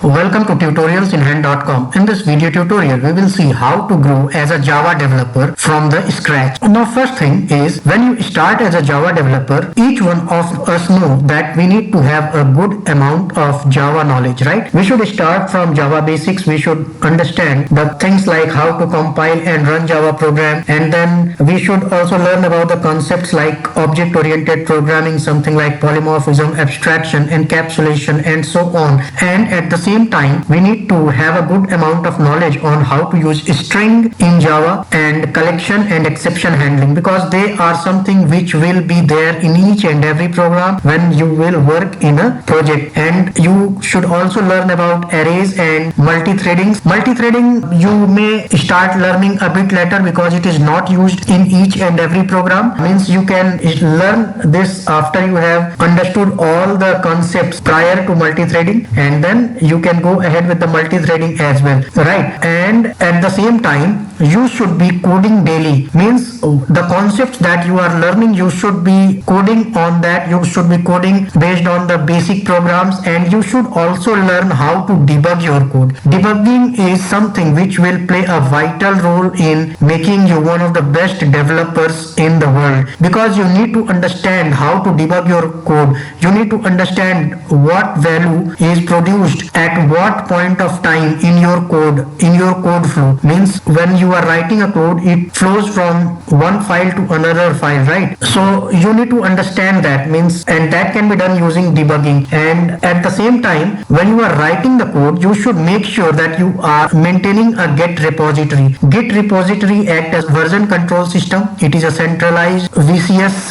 Welcome to tutorialsinhand.com. In this video tutorial, we will see how to grow as a Java developer from the scratch. Now, first thing is when you start as a Java developer, each one of us know that we need to have a good amount of Java knowledge, right? We should start from Java basics. We should understand the things like how to compile and run Java program, and then we should also learn about the concepts like object-oriented programming, something like polymorphism, abstraction, encapsulation, and so on. And at the same time, we need to have a good amount of knowledge on how to use string in Java and collection and exception handling, because they are something which will be there in each and every program when you will work in a project. And you should also learn about arrays and multi-threading. Multi-threading you may start learning a bit later because it is not used in each and every program. Means you can learn this after you have understood all the concepts prior to multi-threading, and then you can go ahead with the multi-threading as well, right? And at the same time, you should be coding daily. Means the concepts that you are learning, you should be coding on that. You should be coding based on the basic programs, and you should also learn how to debug your code. Debugging is something which will play a vital role in making you one of the best developers in the world, because you need to understand how to debug your code. You need to understand what value is produced at what point of time in your code flow. Means when you are writing a code, it flows from one file to another file, right? So you need to understand that. Means, and that can be done using debugging. And at the same time, when you are writing the code, you should make sure that you are maintaining a Git repository. Git repository acts as version control system. It is a centralized VCS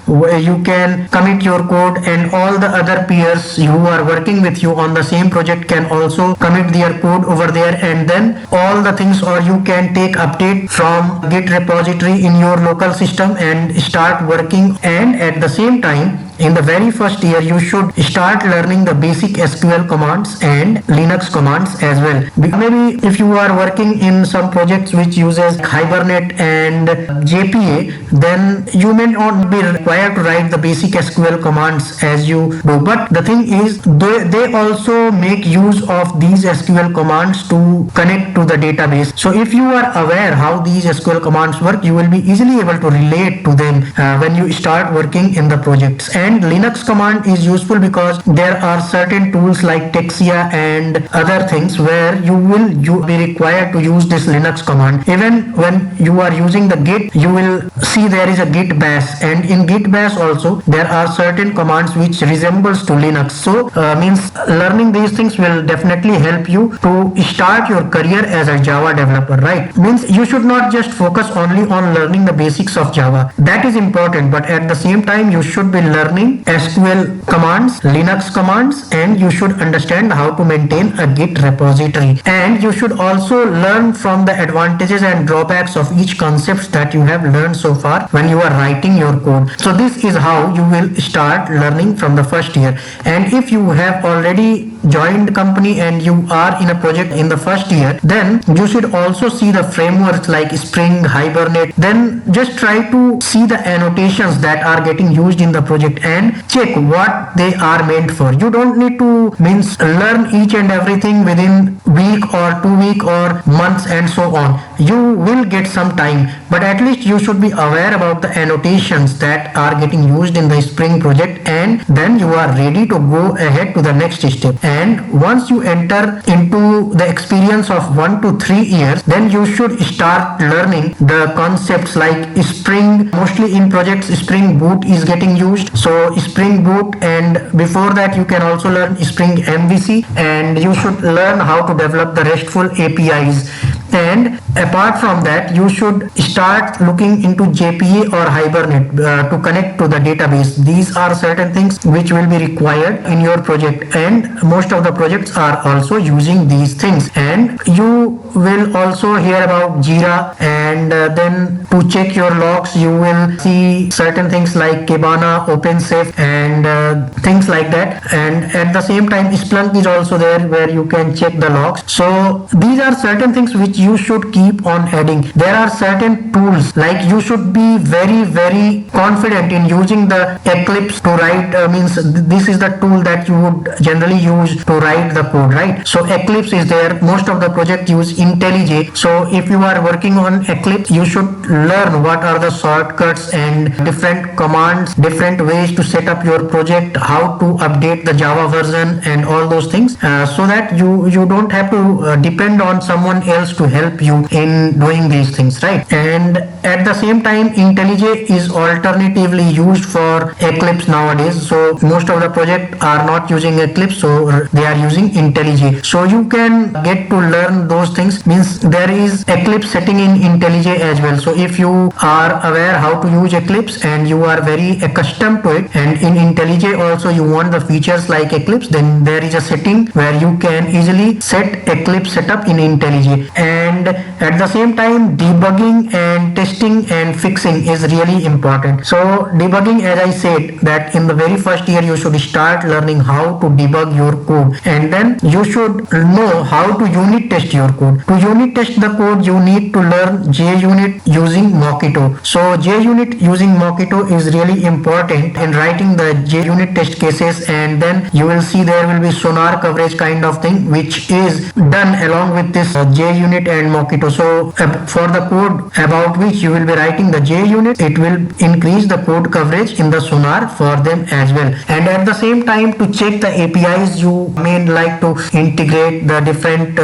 where you can commit your code, and all the other peers who are working with you on the same project can also commit their code over there, and then all the things, or you can take update from Git repository in your local system and start working. And at the same time, in the very first year, you should start learning the basic SQL commands and Linux commands as well. Maybe if you are working in some projects which uses Hibernate and JPA, then you may not be required to write the basic SQL commands as you do. But the thing is, they also make use of these SQL commands to connect to the database. So if you are aware how these SQL commands work, you will be easily able to relate to them when you start working in the projects. And Linux command is useful because there are certain tools like Texia and other things where you will be required to use this Linux command. Even when you are using the Git, you will see there is a Git bash, and in Git bash also there are certain commands which resembles to Linux. So means learning these things will definitely help you to start your career as a Java developer, right? Means you should not just focus only on learning the basics of Java. That is important, but at the same time you should be learning SQL commands, Linux commands, and you should understand how to maintain a Git repository. And you should also learn from the advantages and drawbacks of each concept that you have learned so far when you are writing your code. So this is how you will start learning from the first year. And if you have already joined the company and you are in a project in the first year, then you should also see the frameworks like Spring, Hibernate. Then just try to see the annotations that are getting used in the project and check what they are meant for. You don't need to learn each and everything within week or 2 week or months and so on. You will get some time, but at least you should be aware about the annotations that are getting used in the Spring project, and then you are ready to go ahead to the next step. And once you enter into the experience of 1 to 3 years, then you should start learning the concepts like Spring. Mostly in projects, Spring Boot is getting used. So Spring Boot, and before that you can also learn Spring MVC, and you should learn how to develop the RESTful APIs. And apart from that, you should start looking into JPA or Hibernate to connect to the database. These are certain things which will be required in your project, and most of the projects are also using these things. And you will also hear about Jira, and then to check your logs you will see certain things like Kibana, OpenSafe, and things like that. And at the same time, Splunk is also there where you can check the logs. So these are certain things which you should keep keep on adding. There are certain tools, like you should be very confident in using the Eclipse to write, this is the tool that you would generally use to write the code, right? So Eclipse is there. Most of the project use IntelliJ. So if you are working on Eclipse, you should learn what are the shortcuts and different commands, different ways to set up your project, how to update the Java version and all those things, so that you don't have to depend on someone else to help you in doing these things, right? And at the same time, IntelliJ is alternatively used for Eclipse nowadays. So most of the projects are not using Eclipse, so they are using IntelliJ. So you can get to learn those things. Means there is Eclipse setting in IntelliJ as well. So if you are aware how to use Eclipse and you are very accustomed to it, and in IntelliJ also you want the features like Eclipse, then there is a setting where you can easily set Eclipse setup in IntelliJ. And at the same time, debugging and testing and fixing is really important. So debugging, as I said, that in the very first year you should start learning how to debug your code, and then you should know how to unit test your code. To unit test the code, you need to learn JUnit using Mockito. So JUnit using Mockito is really important in writing the JUnit test cases, and then you will see there will be sonar coverage kind of thing which is done along with this JUnit and Mockito. So for the code about which you will be writing the JUnit, it will increase the code coverage in the sonar for them as well. And at the same time, to check the APIs, you may like to integrate the different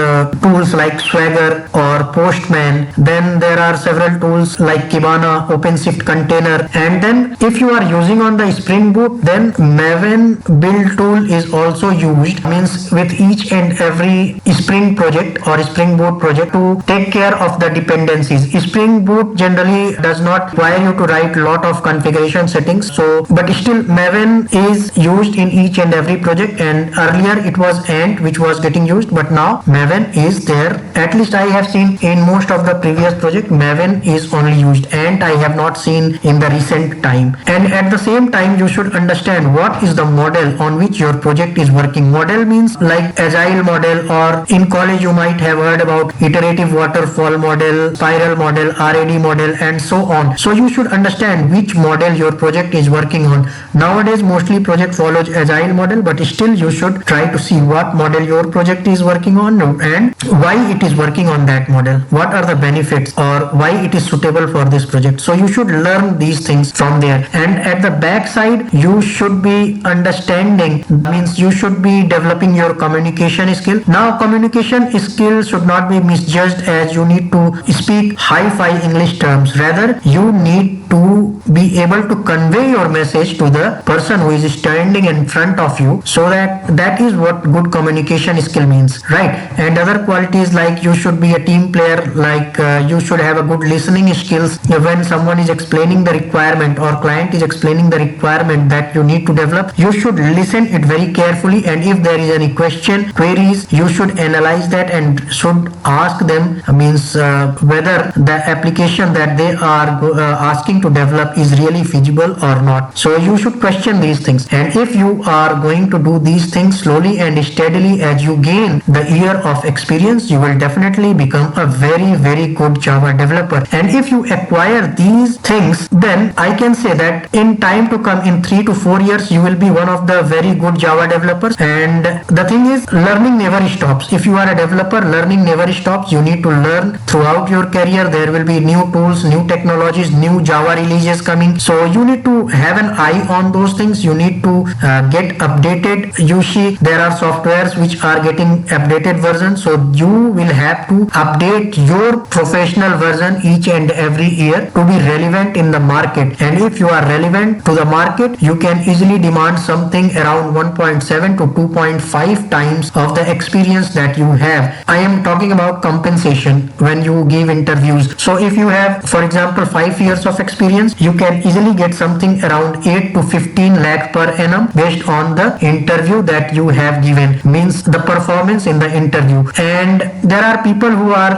tools like Swagger or Postman. Then there are several tools like Kibana, OpenShift Container, and then if you are using on the Spring Boot, then Maven build tool is also used, means with each and every Spring project or Spring Boot project to take care of the dependencies. Spring Boot generally does not require you to write lot of configuration settings, so but still Maven is used in each and every project, and earlier it was Ant which was getting used, but now Maven is there. At least I have seen in most of the previous project Maven is only used, and I have not seen in the recent time. And at the same time, you should understand what is the model on which your project is working. Model means like agile model, or in college you might have heard about iterative waterfall model, spiral model, RAD model, and so on. So you should understand which model your project is working on. Nowadays mostly project follows agile model, but still you should try to see what model your project is working on and why it is working on that model, what are the benefits or why it is suitable for this project. So you should learn these things from there. And at the back side, you should be understanding, means you should be developing your communication skill. Now communication skill should not be misjudged as you need to speak hi-fi English terms. Rather, you need to be able to convey your message to the person who is standing in front of you, so that is what good communication skill means, right? And other qualities like you should be a team player, like you should have a good listening skills when someone is explaining the requirement or client is explaining the requirement that you need to develop. You should listen it very carefully, and if there is any question, queries, you should analyze that and should ask them, means whether the application that they are asking to develop is really feasible or not. So you should question these things, and if you are going to do these things slowly and steadily as you gain the year of experience, you will definitely become a very good Java developer. And if you acquire these things, then I can say that in time to come, in 3 to 4 years, you will be one of the very good Java developers. And the thing is, learning never stops. If you are a developer, learning never stops. You need to learn throughout your career. There will be new tools, new technologies, new Java releases coming. So you need to have an eye on those things. You need to get updated. You see there are softwares which are getting updated versions, so you will have to update your professional version each and every year to be relevant in the market. And if you are relevant to the market, you can easily demand something around 1.7 to 2.5 times of the experience that you have. I am talking about compensation when you give interviews. So if you have, for example, 5 years of experience experience, you can easily get something around 8 to 15 lakh per annum based on the interview that you have given, means the performance in the interview. And there are people who are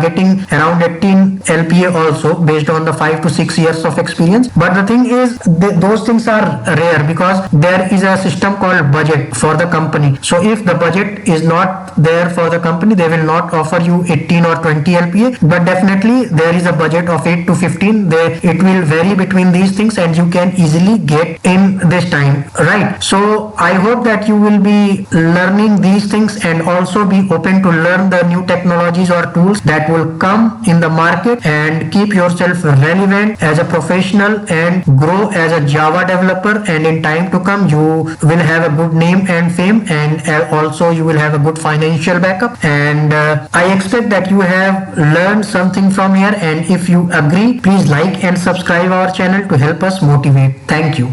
getting around 18 LPA also based on the 5 to 6 years of experience. But the thing is, those things are rare because there is a system called budget for the company. So if the budget is not there for the company, they will not offer you 18 or 20 LPA, but definitely there is a budget of 8 to 15. It will vary between these things and you can easily get in this time, right? So I hope that you will be learning these things and also be open to learn the new technologies or tools that will come in the market, and keep yourself relevant as a professional and grow as a Java developer. And in time to come, you will have a good name and fame, and also you will have a good financial backup. And I expect that you have learned something from here, and if you agree, please like and subscribe our channel to help us motivate. Thank you.